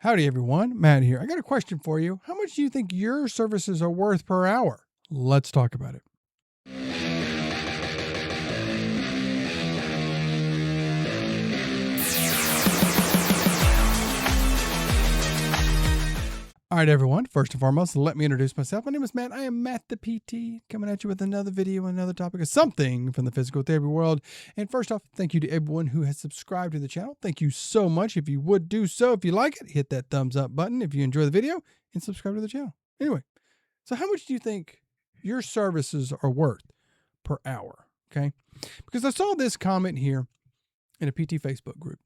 Howdy, everyone. Matt here. I got a question for you. How much do you think your services are worth per hour? Let's talk about it. All right, everyone. First and foremost, let me introduce myself. My name is Matt. I am Matt the PT, coming at you with another video, another topic of something from the physical therapy world. And first off, thank you to everyone who has subscribed to the channel. Thank you so much. If you would do so, if you like it, hit that thumbs up button if you enjoy the video and subscribe to the channel. Anyway, so how much do you think your services are worth per hour? Okay. Because I saw this comment here in a PT Facebook group,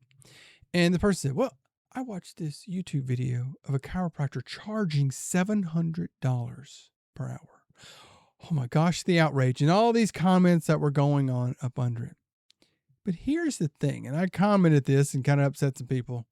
and the person said, well, I watched this YouTube video of a chiropractor charging $700 per hour. Oh my gosh, the outrage and all these comments that were going on up under it. But here's the thing, and I commented this and kind of upset some people.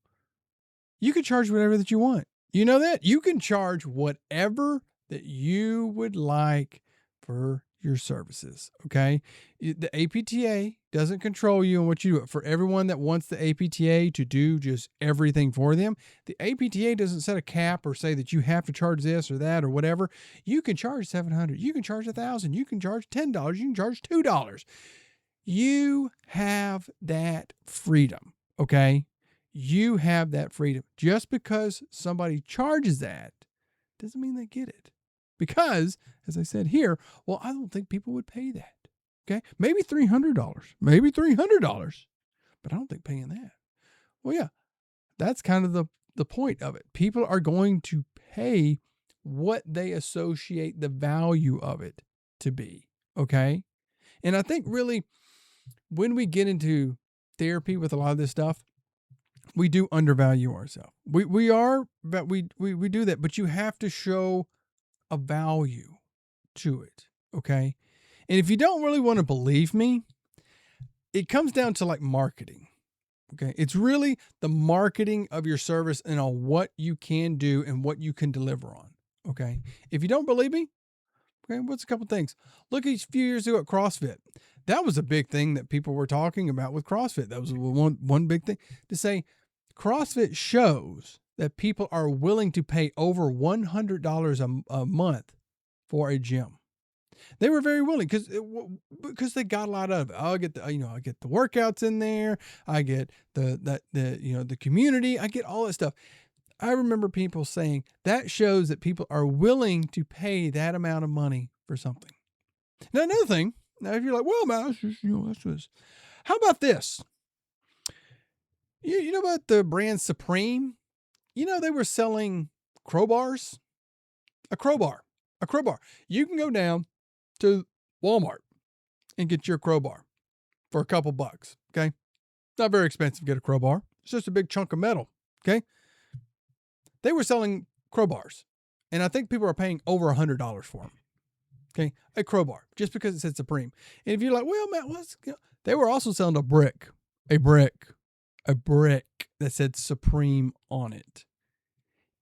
You can charge whatever that you want. You know that? You can charge whatever that you would like for your services, okay? The APTA doesn't control you and what you do. For everyone that wants the APTA to do just everything for them, the APTA doesn't set a cap or say that you have to charge this or that or whatever. You can charge $700. You can charge $1,000. You can charge $10. You can charge $2. You have that freedom, okay? You have that freedom. Just because somebody charges that doesn't mean they get it. Because, as I said here, well, I don't think people would pay that. Okay. Maybe $300, maybe $300, but I don't think paying that. Well, yeah, that's kind of the point of it. People are going to pay what they associate the value of it to be. Okay. And I think really when we get into therapy with a lot of this stuff, we do undervalue ourselves. We do that, but you have to show a value to it, okay? And if you don't really want to believe me, it comes down to like marketing, okay? It's really the marketing of your service and on what you can do and what you can deliver on, okay? If you don't believe me, okay, what's a couple things? Look at a few years ago at CrossFit. That was a big thing that people were talking about with CrossFit. That was one big thing to say. CrossFit shows that people are willing to pay over $100 a month for a gym. They were very willing because they got a lot out of it. I get the workouts in there. I get the community. I get all that stuff. I remember people saying that shows that people are willing to pay that amount of money for something. Now, another thing. Now, if you're like, well, man, that's just. How about this? You know about the brand Supreme? You know, they were selling crowbars. A crowbar. You can go down to Walmart and get your crowbar for a couple bucks. Okay. Not very expensive to get a crowbar. It's just a big chunk of metal. Okay. They were selling crowbars, and I think people are paying over $100 for them. Okay. A crowbar, just because it said Supreme. And if you're like, well, Matt, they were also selling a brick that said Supreme on it.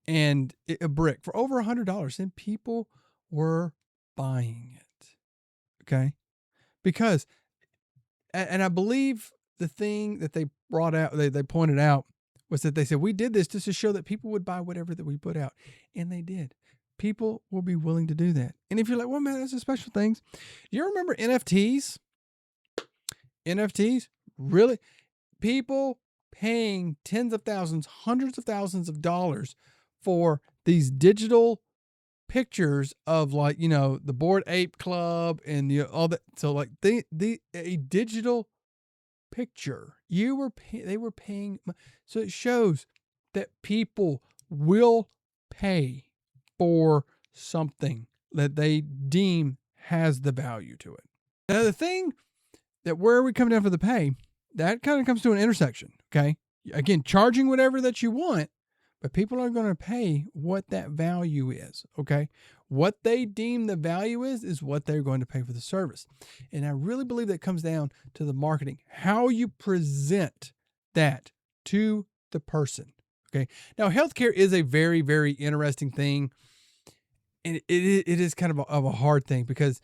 And a brick for over $100, and people were buying it. Okay. Because, and I believe the thing that they brought out, they pointed out was that they said, we did this just to show that people would buy whatever that we put out. And they did. People will be willing to do that. And if you're like, well, man, that's a special things. You remember NFTs? NFTs? Really? People paying tens of thousands, hundreds of thousands of dollars for these digital pictures of, like, the Bored Ape Club and all that. So like a digital picture, they were paying. So it shows that people will pay for something that they deem has the value to it. Now, the thing that where we come down for the pay, that kind of comes to an intersection. Okay. Again, charging whatever that you want, but people are going to pay what that value is. Okay. What they deem the value is what they're going to pay for the service. And I really believe that comes down to the marketing, how you present that to the person. Okay. Now, healthcare is a very, very interesting thing. And it is kind of a hard thing because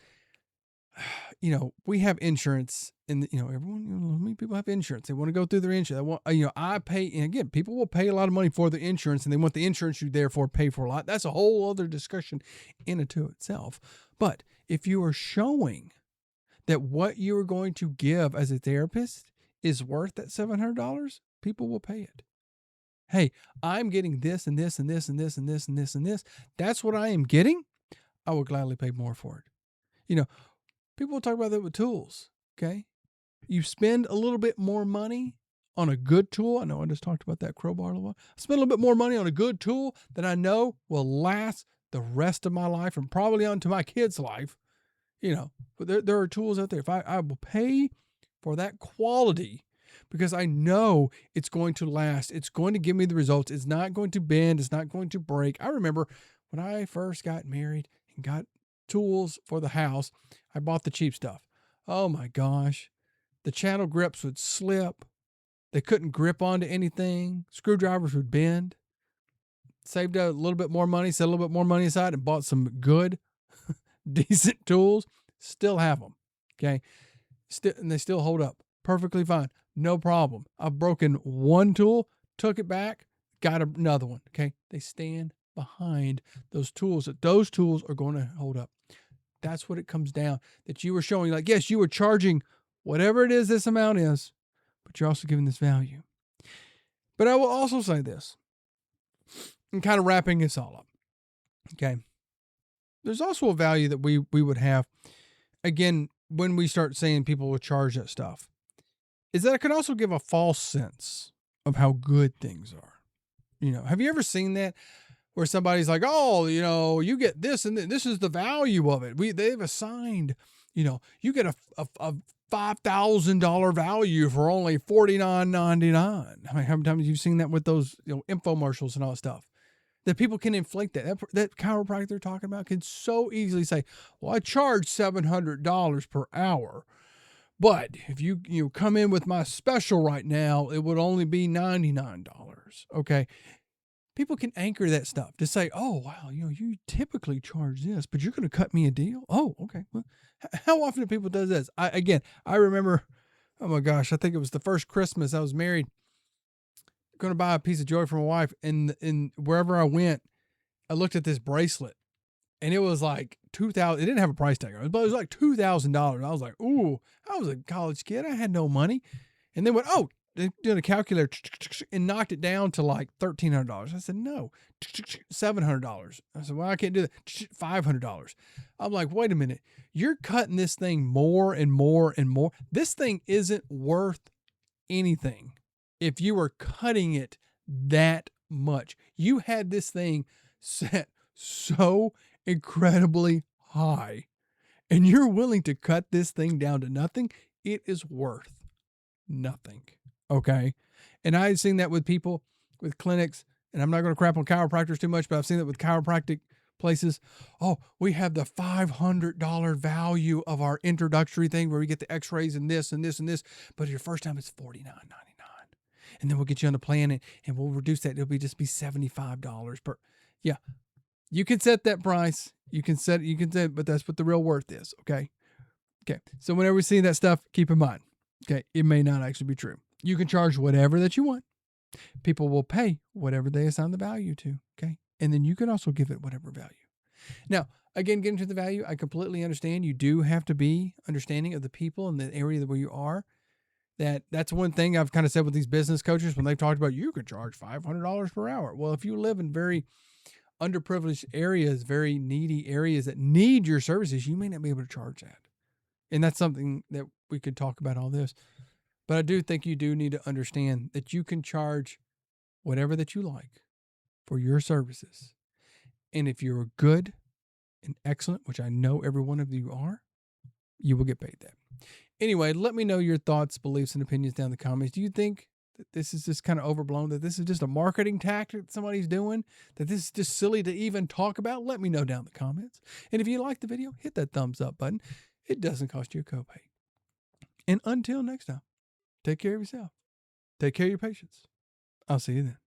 we have insurance and, everyone, many people have insurance. They want to go through their insurance. They want, I pay, and again, people will pay a lot of money for the insurance and they want the insurance you therefore pay for a lot. That's a whole other discussion in and to itself. But if you are showing that what you are going to give as a therapist is worth that $700, people will pay it. Hey, I'm getting this and this and this and this and this and this and this. That's what I am getting. I will gladly pay more for it. People will talk about that with tools. Okay. You spend a little bit more money on a good tool. I know I just talked about that crowbar a little while. I spend a little bit more money on a good tool that I know will last the rest of my life and probably onto my kid's life. But there are tools out there. If I will pay for that quality because I know it's going to last. It's going to give me the results. It's not going to bend. It's not going to break. I remember when I first got married and got tools for the house, I bought the cheap stuff. Oh my gosh. The channel grips would slip. They couldn't grip onto anything. Screwdrivers would bend. Saved a little bit more money, set a little bit more money aside and bought some good, decent tools. Still have them. Okay. And they still hold up perfectly fine. No problem. I've broken one tool, took it back, got another one. Okay. They stand behind those tools, that those tools are going to hold up. That's what it comes down, that you were showing, like, yes, you were charging whatever it is this amount is, but you're also giving this value. But I will also say this, and kind of wrapping this all up. Okay. There's also a value that we would have, again, when we start saying people will charge that stuff, is that it can also give a false sense of how good things are. Have you ever seen that where somebody's like, oh, you get this and this is the value of it. They've assigned, you get a $5,000 value for only $49.99. I mean, how many times you've seen that with those infomercials and all that stuff? That people can inflate that chiropractor they're talking about can so easily say, well, I charge $700 per hour, but if you come in with my special right now, it would only be $99. Okay. People can anchor that stuff to say, oh, wow, you typically charge this, but you're going to cut me a deal. Oh, okay. Well, how often do people do this? I remember, oh my gosh, I think it was the first Christmas I was married, going to buy a piece of jewelry for my wife. And wherever I went, I looked at this bracelet and it was like $2,000. It didn't have a price tag on it, but it was like $2,000. I was like, ooh, I was a college kid. I had no money. And then went, oh, they did a calculator and knocked it down to like $1,300. I said, no, $700. I said, well, I can't do that. $500. I'm like, wait a minute. You're cutting this thing more and more and more. This thing isn't worth anything if you were cutting it that much. You had this thing set so incredibly high and you're willing to cut this thing down to nothing. It is worth nothing. Okay. And I've seen that with people, with clinics, and I'm not going to crap on chiropractors too much, but I've seen that with chiropractic places. Oh, we have the $500 value of our introductory thing where we get the x-rays and this and this and this, but your first time it's $49.99. And then we'll get you on the plan and we'll reduce that. It'll be $75 per. Yeah. You can set that price. You can set, but that's what the real worth is. Okay. Okay. So whenever we see that stuff, keep in mind, okay, it may not actually be true. You can charge whatever that you want. People will pay whatever they assign the value to. Okay. And then you can also give it whatever value. Now, again, getting to the value, I completely understand. You do have to be understanding of the people in the area where you are. That's one thing I've kind of said with these business coaches when they've talked about you could charge $500 per hour. Well, if you live in very underprivileged areas, very needy areas that need your services, you may not be able to charge that. And that's something that we could talk about all this. But I do think you do need to understand that you can charge whatever that you like for your services. And if you're good and excellent, which I know every one of you are, you will get paid that. Anyway, let me know your thoughts, beliefs, and opinions down in the comments. Do you think that this is just kind of overblown, that this is just a marketing tactic that somebody's doing, that this is just silly to even talk about? Let me know down in the comments. And if you like the video, hit that thumbs up button. It doesn't cost you a copay. And until next time, take care of yourself. Take care of your patients. I'll see you then.